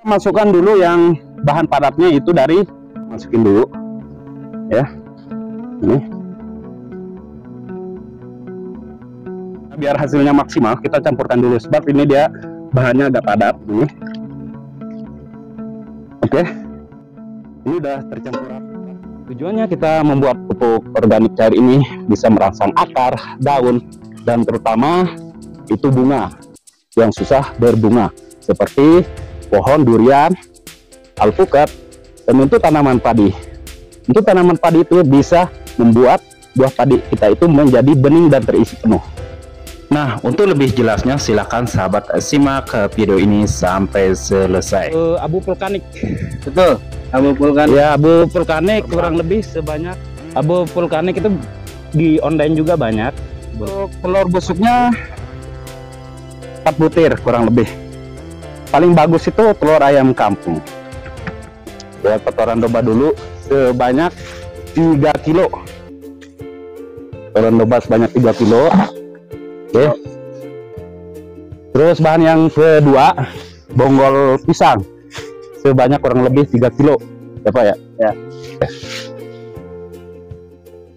Masukkan dulu yang bahan padatnya itu dari, masukin dulu ya, ini biar hasilnya maksimal. Kita campurkan dulu sebab ini dia bahannya agak padat ini. Oke, ini udah tercampur. Tujuannya kita membuat pupuk organik cair ini bisa merangsang akar, daun, dan terutama itu bunga yang susah berbunga seperti pohon durian, alpukat, dan untuk tanaman padi. Untuk tanaman padi itu bisa membuat buah padi kita itu menjadi bening dan terisi penuh. Nah, untuk lebih jelasnya silakan sahabat simak video ini sampai selesai. Abu vulkanik. Betul, abu vulkanik. Ya, abu vulkanik kurang lebih sebanyak, abu vulkanik itu di online juga banyak. Untuk telur busuknya 4 butir kurang lebih. Paling bagus itu telur ayam kampung. Ya, kotoran domba dulu sebanyak 3 kilo. Kotoran domba sebanyak 3 kilo. Oke. Terus bahan yang kedua, bonggol pisang sebanyak kurang lebih 3 kilo ya Pak ya. Ya.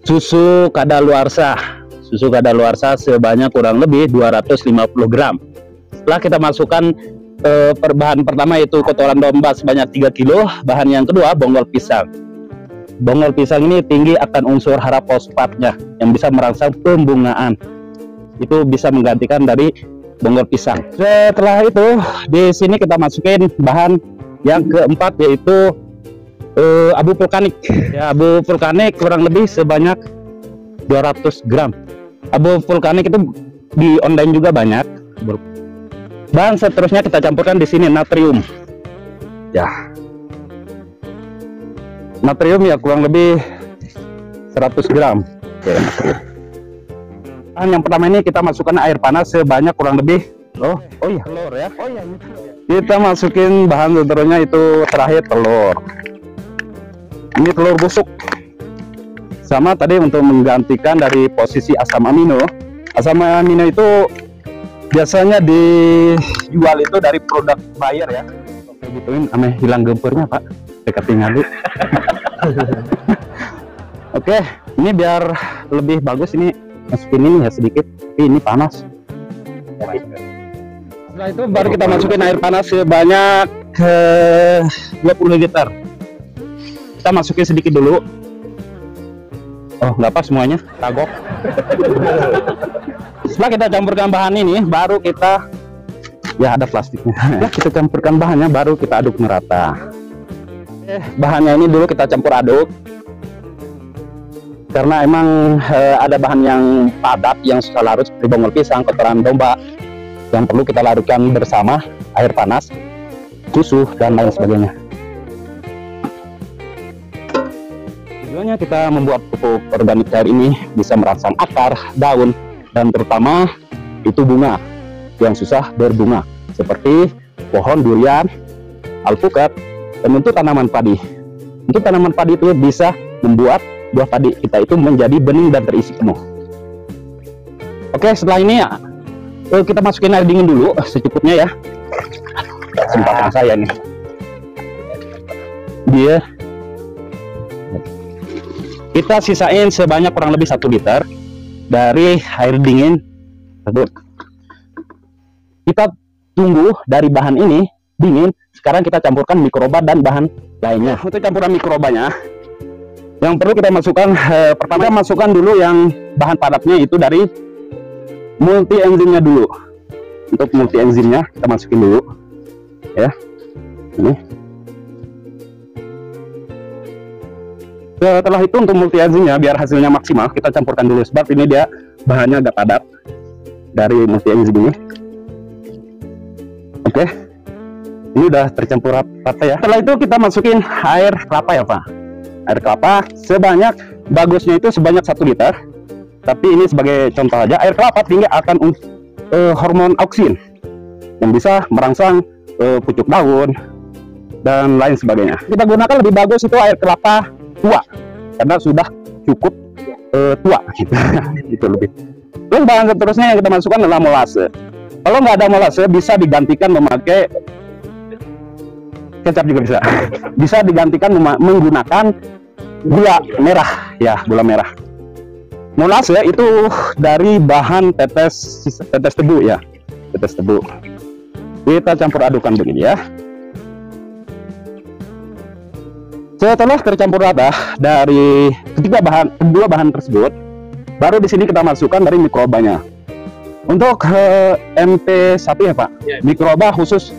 Susu kadaluarsa sebanyak kurang lebih 250 gram. Setelah kita masukkan bahan pertama itu kotoran domba sebanyak 3 kilo, bahan yang kedua bonggol pisang. Bonggol pisang ini tinggi akan unsur hara fosfatnya yang bisa merangsang pembungaan. Itu bisa menggantikan dari bonggol pisang. Setelah itu di sini kita masukin bahan yang keempat yaitu abu vulkanik. Ya, abu vulkanik kurang lebih sebanyak 200 gram. Abu vulkanik itu di online juga banyak. Bahan seterusnya kita campurkan di sini natrium. Ya, natrium ya kurang lebih 100 gram. Oke, yang pertama ini kita masukkan air panas sebanyak kurang lebih telur ya. Kita masukin bahan seterusnya itu terakhir telur. Ini telur busuk. Sama tadi untuk menggantikan dari posisi asam amino. Asam amino itu biasanya dijual itu dari produk Bayer ya. Oke, gituin ame hilang gempurnya Pak. Dekat tinggal. Oke, ini biar lebih bagus ini masukin ini ya sedikit, tapi ini panas. Setelah itu baru kita masukin air panas sebanyak 20 liter. Kita masukin sedikit dulu. Oh, nggak pas semuanya, kagok. Setelah kita campurkan bahan ini, baru kita, ya ada plastiknya. Setelah kita campurkan bahannya, baru kita aduk merata. Bahannya ini dulu kita campur aduk. Karena emang ada bahan yang padat yang susah larut seperti bonggol pisang, kotoran domba yang perlu kita larutkan bersama air panas, susu dan lain sebagainya. Tujuannya kita membuat pupuk organik cair ini bisa merangsang akar, daun, dan terutama itu bunga yang susah berbunga seperti pohon durian, alpukat, dan untuk tanaman padi. Untuk tanaman padi itu bisa membuat buah padi kita itu menjadi bening dan terisi penuh. Oke, setelah ini kita masukin air dingin dulu secukupnya ya. Kesempatan saya nih. Dia kita sisain sebanyak kurang lebih 1 liter dari air dingin tersebut. Kita tunggu dari bahan ini dingin. Sekarang kita campurkan mikroba dan bahan lainnya. Untuk campuran mikrobanya, yang perlu kita masukkan pertama masukkan dulu yang bahan padatnya itu dari multi enzimnya dulu. Untuk multi enzimnya kita masukin dulu ya. Ini. Setelah itu untuk multi enzimnya biar hasilnya maksimal kita campurkan dulu sebab ini dia bahannya agak padat dari multi enzim ini. Oke. Ini udah tercampur rata ya. Setelah itu kita masukin air kelapa ya Pak. Air kelapa sebanyak, bagusnya itu sebanyak 1 liter, tapi ini sebagai contoh aja. Air kelapa tinggi akan hormon auksin yang bisa merangsang pucuk daun dan lain sebagainya. Kita gunakan lebih bagus itu air kelapa tua karena sudah cukup tua gitu. Itu lebih. Terus bahan seterusnya yang kita masukkan adalah molase. Kalau nggak ada molase bisa digantikan memakai kecap juga bisa. Bisa digantikan menggunakan gula merah, ya, gula merah. Molase itu dari bahan tetes tebu, ya, tetes tebu. Kita campur adukan begini, ya. Setelah tercampur rata dari kedua bahan tersebut, baru di sini kita masukkan dari mikrobanya. Untuk MP1 ya Pak, mikroba khusus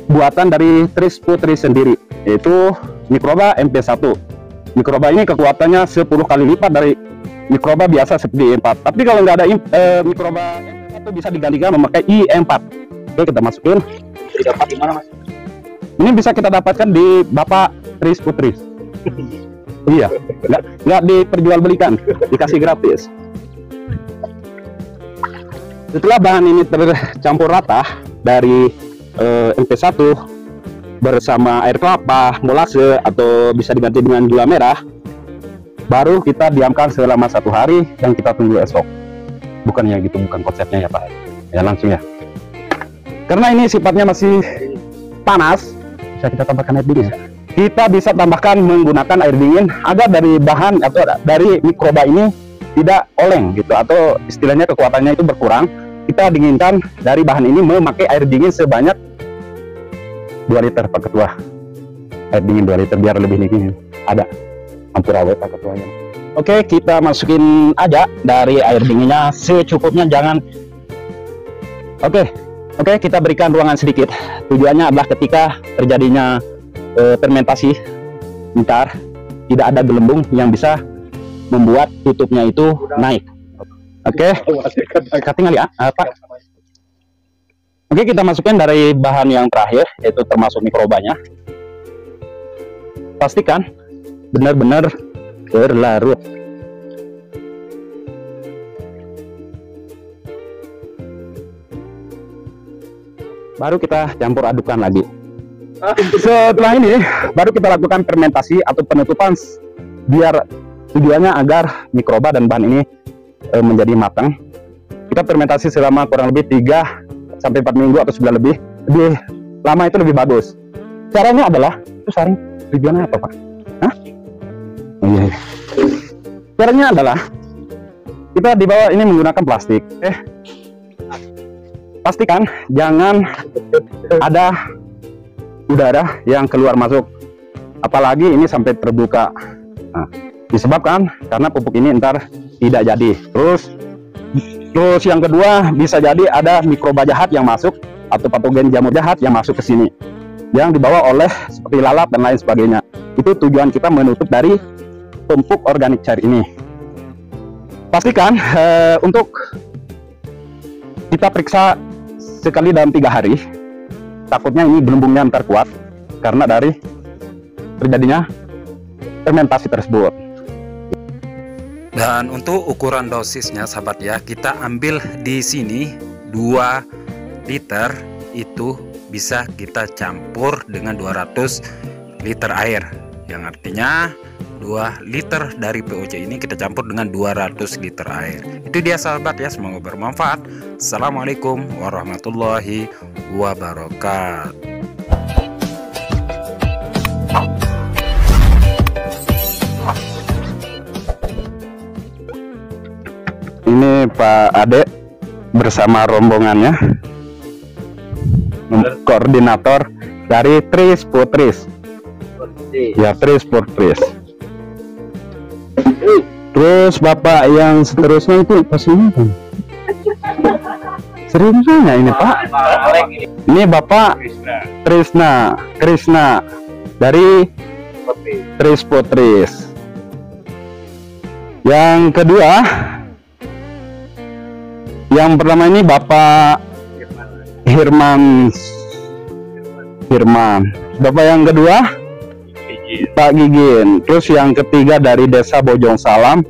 buatan dari Tris Putri sendiri, yaitu mikroba MP1. Mikroba ini kekuatannya 10 kali lipat dari mikroba biasa seperti E4. Tapi kalau nggak ada mikroba MP1 bisa digantikan memakai I4. Oke, kita masukin. Dapat di mana Mas? Ini bisa kita dapatkan di Bapak Tris Putri. Iya, nggak diperjualbelikan, dikasih gratis. Setelah bahan ini tercampur rata dari MP1 bersama air kelapa, molase, atau bisa diganti dengan gula merah, baru kita diamkan selama 1 hari dan kita tunggu esok. Bukannya gitu, bukan konsepnya ya Pak. Ya langsung ya. Karena ini sifatnya masih panas, bisa kita tambahkan air dingin. Kita bisa tambahkan menggunakan air dingin agar dari bahan atau dari mikroba ini tidak oleng gitu, atau istilahnya kekuatannya itu berkurang. Kita dinginkan dari bahan ini memakai air dingin sebanyak 2 liter Pak Ketua. Air dingin 2 liter biar lebih dingin. Ada hampir awet Pak Ketuanya. Oke, kita masukin aja dari air dinginnya secukupnya, jangan. Oke, kita berikan ruangan sedikit. Tujuannya adalah ketika terjadinya fermentasi, ntar tidak ada gelembung yang bisa membuat tutupnya itu naik. Oke, tinggal ya Pak. Oke, kita masukkan dari bahan yang terakhir, yaitu termasuk mikrobanya. Pastikan benar-benar berlarut. Baru kita campur adukan lagi. Setelah ini baru kita lakukan fermentasi atau penutupan, biar tujuannya agar mikroba dan bahan ini menjadi matang. Kita fermentasi selama kurang lebih 3 sampai 4 minggu atau 9 lebih lama itu lebih bagus. Caranya adalah itu saring. Tujuannya apa Pak? Hah? Oh, iya. Caranya adalah kita di bawah ini menggunakan plastik. Pastikan jangan ada udara yang keluar masuk, apalagi ini sampai terbuka. Nah, disebabkan karena pupuk ini ntar tidak jadi. Terus yang kedua, bisa jadi ada mikroba jahat yang masuk atau patogen jamur jahat yang masuk ke sini, yang dibawa oleh seperti lalat dan lain sebagainya. Itu tujuan kita menutup dari pupuk organik cair ini. Pastikan untuk kita periksa sekali dalam 3 hari. Takutnya ini gelembungnya ntar kuat karena dari terjadinya fermentasi tersebut. Dan untuk ukuran dosisnya sahabat ya, kita ambil di sini 2 liter, itu bisa kita campur dengan 200 liter air, yang artinya 2 liter dari POC ini kita campur dengan 200 liter air. Itu dia sahabat ya, semoga bermanfaat. Assalamualaikum warahmatullahi wabarakatuh. Ini Pak Ade bersama rombongannya, koordinator dari Tris Putris. Ya, Tris Putris. Terus Bapak yang seterusnya itu pastinya kan? Seriusnya ini Pak? Ini Bapak Krisna dari Tris Putris. Yang kedua, yang pertama ini Bapak Hirman. Bapak yang kedua Pak Gigin. Terus yang ketiga dari Desa Bojong Salam,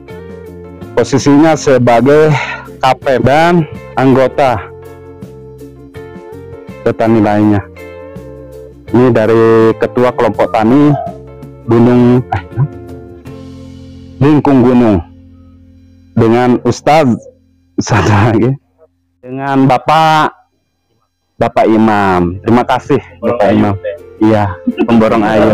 posisinya sebagai KP dan anggota petani lainnya. Ini dari Ketua Kelompok Tani Lingkung Gunung, dengan Ustadz satu lagi dengan Bapak Imam. Terima kasih Bapak Imam. Iya, pemborong air.